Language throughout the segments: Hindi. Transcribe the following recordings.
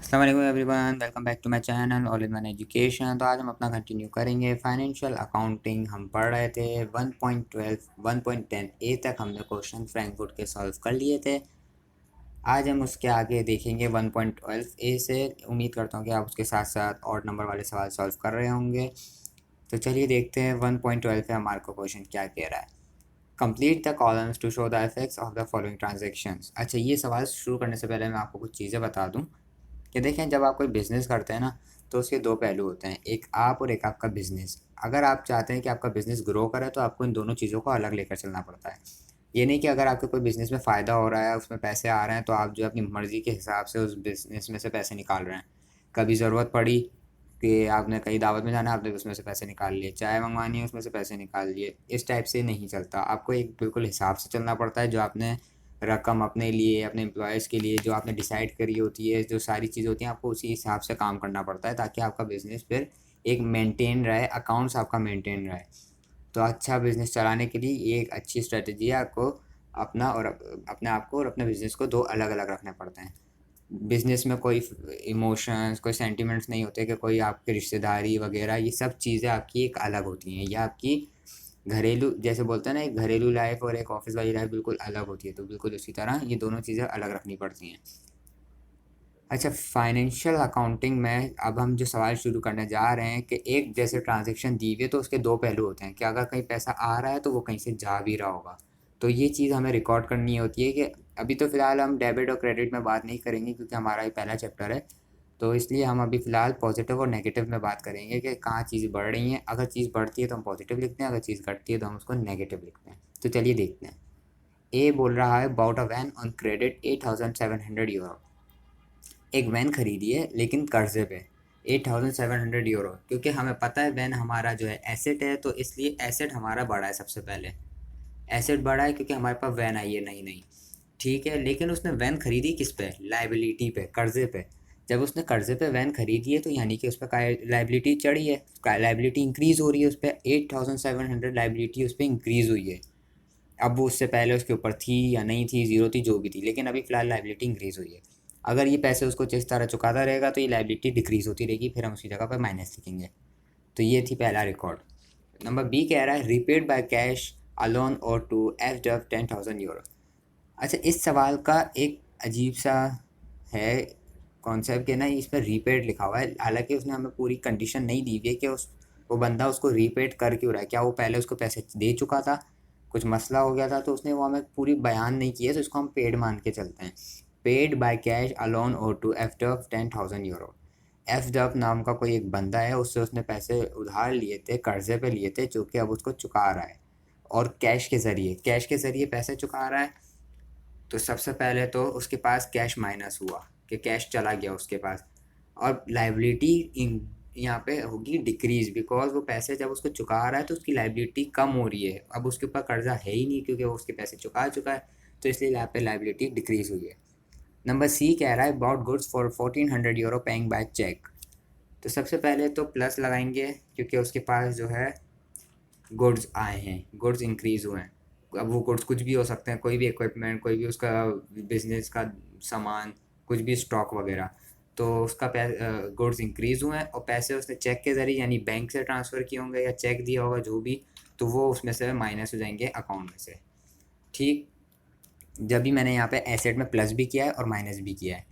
अस्सलाम वालेकुम everyone, welcome back to my channel all in one education. तो आज हम अपना कंटिन्यू करेंगे फाइनेंशियल अकाउंटिंग। हम पढ़ रहे थे 1.12 1.10 ए तक हमने क्वेश्चन फ्रैंकफर्ट के सॉल्व कर लिए थे। आज हम उसके आगे देखेंगे 1.12 ए से। उम्मीद करता हूँ कि आप उसके साथ साथ और नंबर वाले सवाल सॉल्व कर रहे होंगे। तो चलिए देखते हैं 1.12 पे हमारे को क्वेश्चन क्या कह रहा है। Complete the columns to show the effects of the following transactions. अच्छा, ये सवाल शुरू करने से पहले मैं आपको कुछ चीज़ें बता दूँ कि देखें, जब आप कोई बिज़नेस करते हैं ना, तो उसके दो पहलू होते हैं, एक आप और एक आपका बिज़नेस। अगर आप चाहते हैं कि आपका बिज़नेस ग्रो करे तो आपको इन दोनों चीज़ों को अलग लेकर चलना पड़ता है। ये नहीं कि अगर आपके कोई बिज़नेस में फ़ायदा हो रहा है, उसमें पैसे आ रहे हैं, तो आप जो अपनी मर्ज़ी के हिसाब से उस बिज़नेस में से पैसे निकाल रहे हैं। कभी ज़रूरत पड़ी कि आपने कहीं दावत में जाना है, आपने उसमें से पैसे निकाल लिए, चाय मंगवानी है उसमें से पैसे निकाल लिए। इस टाइप से नहीं चलता, आपको एक बिल्कुल हिसाब से चलना पड़ता है। जो आपने रकम अपने लिए, अपने एम्प्लॉयज़ के लिए जो आपने डिसाइड करी होती है, जो सारी चीज़ें होती हैं, आपको उसी हिसाब से काम करना पड़ता है ताकि आपका बिज़नेस फिर एक मेंटेन रहे, अकाउंट्स आपका मेंटेन रहे। तो अच्छा बिज़नेस चलाने के लिए ये एक अच्छी स्ट्रेटजी है। आपको अपना और अपने आप को और अपने बिज़नेस को दो अलग अलग रखने पड़ते हैं। बिज़नेस में कोई इमोशंस, कोई सेंटिमेंट्स नहीं होते कि कोई आपकी रिश्तेदारी वगैरह, ये सब चीज़ें आपकी एक अलग होती हैं। ये आपकी घरेलू, जैसे बोलते हैं ना, एक घरेलू लाइफ और एक ऑफिस वाली लाइफ बिल्कुल अलग होती है। तो बिल्कुल उसी तरह ये दोनों चीज़ें अलग रखनी पड़ती हैं। अच्छा, फाइनेंशियल अकाउंटिंग में अब हम जो सवाल शुरू करने जा रहे हैं कि एक जैसे ट्रांजैक्शन दी हुई है तो उसके दो पहलू होते हैं कि अगर कहीं पैसा आ रहा है तो वो कहीं से जा भी रहा होगा। तो ये चीज़ हमें रिकॉर्ड करनी होती है कि अभी तो फ़िलहाल हम डेबिट और क्रेडिट में बात नहीं करेंगे क्योंकि हमारा ये पहला चैप्टर है। तो इसलिए हम अभी फ़िलहाल पॉजिटिव और नेगेटिव में बात करेंगे कि कहाँ चीज़ बढ़ रही हैं। अगर चीज़ बढ़ती है तो हम पॉजिटिव लिखते हैं, अगर चीज़ घटती है तो हम उसको नेगेटिव लिखते हैं। तो चलिए देखते हैं। ए बोल रहा है about a van on credit 8,700 euro. एक वैन खरीदी है लेकिन कर्जे पे 8,700 यूरो। क्योंकि हमें पता है वैन हमारा जो है एसेट है, तो इसलिए एसेट हमारा बढ़ा है। सबसे पहले एसेट बढ़ा है क्योंकि हमारे पास वैन आई है नई नई। ठीक है, लेकिन उसने वैन खरीदी किस पे? लाइबिलिटी पे, कर्जे पे। जब उसने कर्जे पे वैन खरीदी है तो यानी कि उस पर लाइबिलिटी चढ़ी है, लाइबिलिटी इंक्रीज़ हो रही है। उस पर 8,700 लाइबिलिटी उस पर इंक्रीज़ हुई है। अब वो उससे पहले उसके ऊपर थी या नहीं थी, ज़ीरो थी, जो भी थी, लेकिन अभी फ़िलहाल लाइबिलिटी इंक्रीज़ हुई है। अगर ये पैसे उसको जिस तरह चुकाता रहेगा तो ये लाइबिलिटी डिक्रीज़ होती रहेगी, फिर हम उसी जगह पर माइनस लिखेंगे। तो ये थी पहला रिकॉर्ड। नंबर बी कह रहा है रिपेड बाय कैश अलोन और टू एफ डब 10,000 यूरो। अच्छा, इस सवाल का एक अजीब सा है कॉन्सेप्ट के ना, इस पर रीपेड लिखा हुआ है। हालांकि उसने हमें पूरी कंडीशन नहीं दी हुई है कि उस वो बंदा उसको रीपेड कर क्यों रहा है। क्या वो पहले उसको पैसे दे चुका था, कुछ मसला हो गया था, तो उसने वो हमें पूरी बयान नहीं किया, तो इसको हम पेड मान के चलते हैं। पेड बाय कैश अलोन और to F Dub 10,000 euro. F Dub नाम का कोई एक बंदा है, उससे उसने पैसे उधार लिए थे, कर्जे पे लिए थे, जो कि अब उसको चुका रहा है। और कैश के ज़रिए पैसे चुका रहा है। तो सबसे पहले तो उसके पास कैश माइनस हुआ कि कैश चला गया उसके पास। और लाइबिलिटी यहाँ पे होगी डिक्रीज, बिकॉज वो पैसे जब उसको चुका रहा है तो उसकी लाइबिलिटी कम हो रही है। अब उसके ऊपर कर्जा है ही नहीं क्योंकि वो उसके पैसे चुका चुका है, तो इसलिए यहाँ पे लाइबिलिटी डिक्रीज हुई है। नंबर सी कह रहा है bought goods for 1,400 euro paying by cheque. तो सबसे पहले तो प्लस लगाएंगे क्योंकि उसके पास जो है गुड्स आए हैं, गुड्स इंक्रीज़ हुए हैं। अब वो गुड्स कुछ भी हो सकते हैं, कोई भी इक्विपमेंट, कोई भी उसका बिजनेस का सामान, कुछ भी स्टॉक वगैरह। तो उसका गुड्स इंक्रीज़ हुए हैं और पैसे उसने चेक के ज़रिए यानी बैंक से ट्रांसफ़र किए होंगे या चेक दिया होगा जो भी, तो वो उसमें से माइनस हो जाएंगे अकाउंट में से। ठीक, जब भी मैंने यहाँ पे एसेट में प्लस भी किया है और माइनस भी किया है।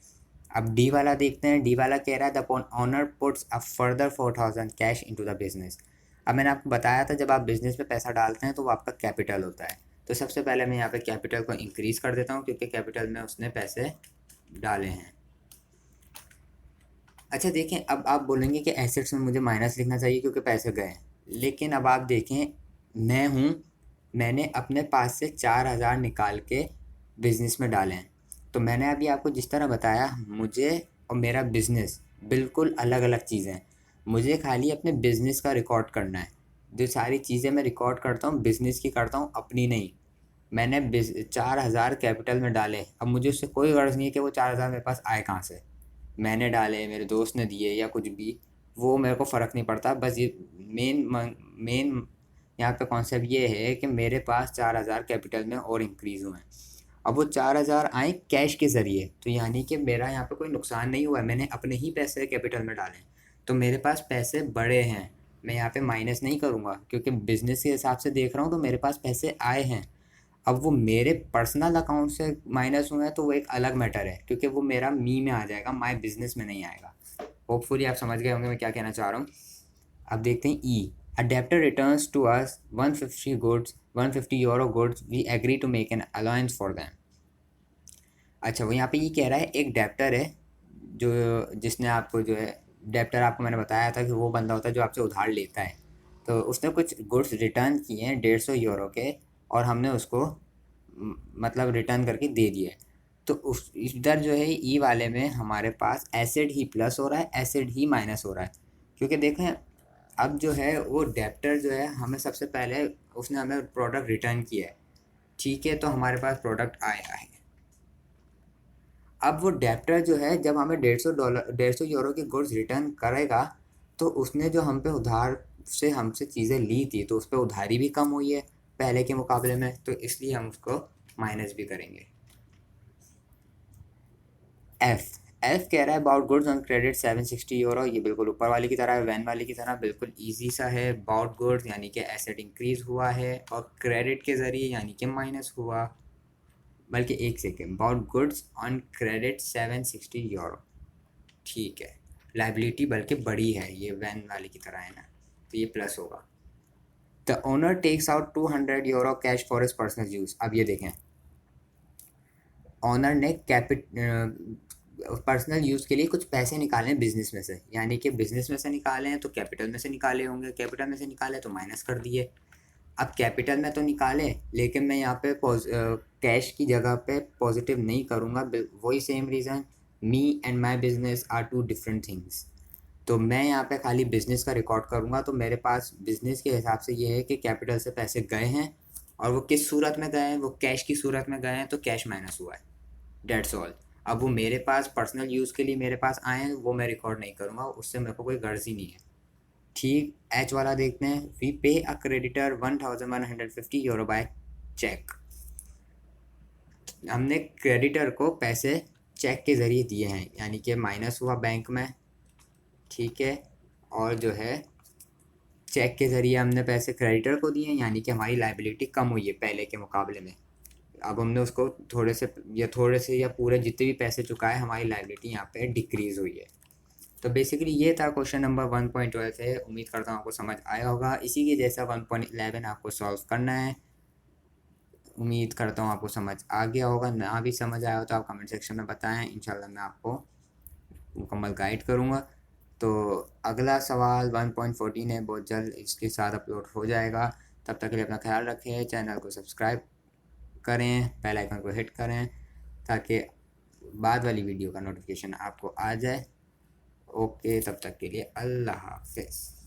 अब डी वाला देखते हैं। डी वाला कह रहा है the owner puts a further 4,000 cash into the business. अब मैंने आपको बताया था जब आप बिजनेस में पैसा डालते हैं तो वो आपका कैपिटल होता है। तो सबसे पहले मैं यहाँ पे कैपिटल को इंक्रीज़ कर देता हूँ क्योंकि कैपिटल में उसने पैसे डाले हैं। अच्छा देखें, अब आप बोलेंगे कि एसेट्स में मुझे माइनस लिखना चाहिए क्योंकि पैसे गए, लेकिन अब आप देखें, मैं हूँ, मैंने अपने पास से 4,000 निकाल के बिज़नेस में डाले हैं। तो मैंने अभी आपको जिस तरह बताया, मुझे और मेरा बिज़नेस बिल्कुल अलग अलग चीज़ें हैं। मुझे खाली अपने बिज़नेस का रिकॉर्ड करना है। जो सारी चीज़ें मैं रिकॉर्ड करता हूँ बिज़नेस की करता हूँ, अपनी नहीं। मैंने 4,000 कैपिटल में डाले, अब मुझे उससे कोई गर्ज़ नहीं है कि वो 4,000 मेरे पास आए कहाँ से। मैंने डाले, मेरे दोस्त ने दिए या कुछ भी, वो मेरे को फ़र्क नहीं पड़ता। बस ये मेन मेन यहाँ पे कॉन्सेप्ट ये है कि मेरे पास 4,000 कैपिटल में और इंक्रीज़ हुए हैं। अब वो 4,000 आए कैश के ज़रिए, तो यानी कि मेरा यहाँ पे कोई नुकसान नहीं हुआ है, मैंने अपने ही पैसे कैपिटल में डाले, तो मेरे पास पैसे बड़े हैं। मैं यहाँ पे माइनस नहीं करूँगा क्योंकि बिज़नेस के हिसाब से देख रहा हूँ, तो मेरे पास पैसे आए हैं। अब वो मेरे पर्सनल अकाउंट से माइनस हुए हैं तो वो एक अलग मैटर है, क्योंकि वो मेरा मी में आ जाएगा, माय बिजनेस में नहीं आएगा। होपफुली आप समझ गए होंगे मैं क्या कहना चाह रहा हूँ। अब देखते हैं ई। Adapter returns to us 150 euro goods, we agree to make an allowance for them. अच्छा, वो यहाँ पे ये कह रहा है एक डेप्टर है जो जिसने आपको जो है, डेप्टर आपको मैंने बताया था कि वो बंदा होता है जो आपसे उधार लेता है। तो उसने कुछ गुड्स रिटर्न किए हैं 150 यूरो के, और हमने उसको मतलब रिटर्न करके दे दिए। तो उस इधर जो है ई वाले में हमारे पास एसिड ही प्लस हो रहा है, एसिड ही माइनस हो रहा है, क्योंकि देखें अब जो है वो डेप्टर जो है हमें सबसे पहले उसने हमें प्रोडक्ट रिटर्न किया है, ठीक है, तो हमारे पास प्रोडक्ट आया है। अब वो डेप्टर जो है जब हमें $150 150 की गुड्स रिटर्न करेगा, तो उसने जो हम पे उधार से हमसे चीज़ें ली थी, तो उस पर उधारी भी कम हुई है पहले के मुकाबले में, तो इसलिए हम उसको माइनस भी करेंगे। एफ एफ कह रहा है about goods on credit 760 euro. ये बिल्कुल ऊपर वाले की तरह है, वैन वाले की तरह बिल्कुल इजी सा है। अबाउट गुड्स यानी कि एसेट इंक्रीज हुआ है, और क्रेडिट के ज़रिए यानी कि माइनस हुआ। बल्कि एक second, about goods on credit 760 euro, ठीक है। लाइबिलिटी बल्कि बड़ी है, ये वैन वाले की तरह है ना, तो ये प्लस होगा। The owner takes out 200 euro cash for his personal use. अब ये देखें, ऑनर ने पर्सनल यूज़ के लिए कुछ पैसे निकाले हैं बिजनेस में से, यानी कि बिजनेस में से निकाले हैं तो कैपिटल में से निकाले होंगे, कैपिटल में से निकाले तो माइनस कर दिए। अब कैपिटल में तो निकाले, लेकिन मैं यहाँ पे कैश की जगह पे पॉजिटिव नहीं करूँगा, वही same reason, me and my business are two different things. तो मैं यहाँ पे खाली बिजनेस का रिकॉर्ड करूँगा, तो मेरे पास बिजनेस के हिसाब से ये है कि कैपिटल से पैसे गए हैं, और वो किस सूरत में गए हैं, वो कैश की सूरत में गए हैं, तो कैश माइनस हुआ है, डेट्स ऑल। अब वो मेरे पास पर्सनल यूज़ के लिए मेरे पास आए हैं, वो मैं रिकॉर्ड नहीं करूँगा, उससे मेरे को कोई गर्ज ही नहीं है। ठीक, एच वाला देखते हैं। We pay a creditor 1150 euro by cheque. हमने क्रेडिटर को पैसे चेक के ज़रिए दिए हैं, यानी कि माइनस हुआ बैंक में, ठीक है, और जो है चेक के ज़रिए हमने पैसे क्रेडिटर को दिए, यानी कि हमारी लाइबिलिटी कम हुई है पहले के मुकाबले में। अब हमने उसको थोड़े से या पूरे जितने भी पैसे चुकाए, हमारी लाइबिलिटी यहाँ पे डिक्रीज़ हुई है। तो बेसिकली ये था क्वेश्चन नंबर 1.12 से। उम्मीद करता हूँ आपको समझ आया होगा। इसी के जैसा 1.11 आपको सॉल्व करना है। उम्मीद करता हूँ आपको समझ आ गया होगा, ना भी समझ आया हो तो आप कमेंट सेक्शन में बताएं, इंशाल्लाह मैं आपको मुकम्मल गाइड करूँगा। तो अगला सवाल 1.14 है, बहुत जल्द इसके साथ अपलोड हो जाएगा। तब तक के लिए अपना ख्याल रखें, चैनल को सब्सक्राइब करें, बेल आइकन को हिट करें, ताकि बाद वाली वीडियो का नोटिफिकेशन आपको आ जाए। ओके, तब तक के लिए अल्लाह हाफ़िज़।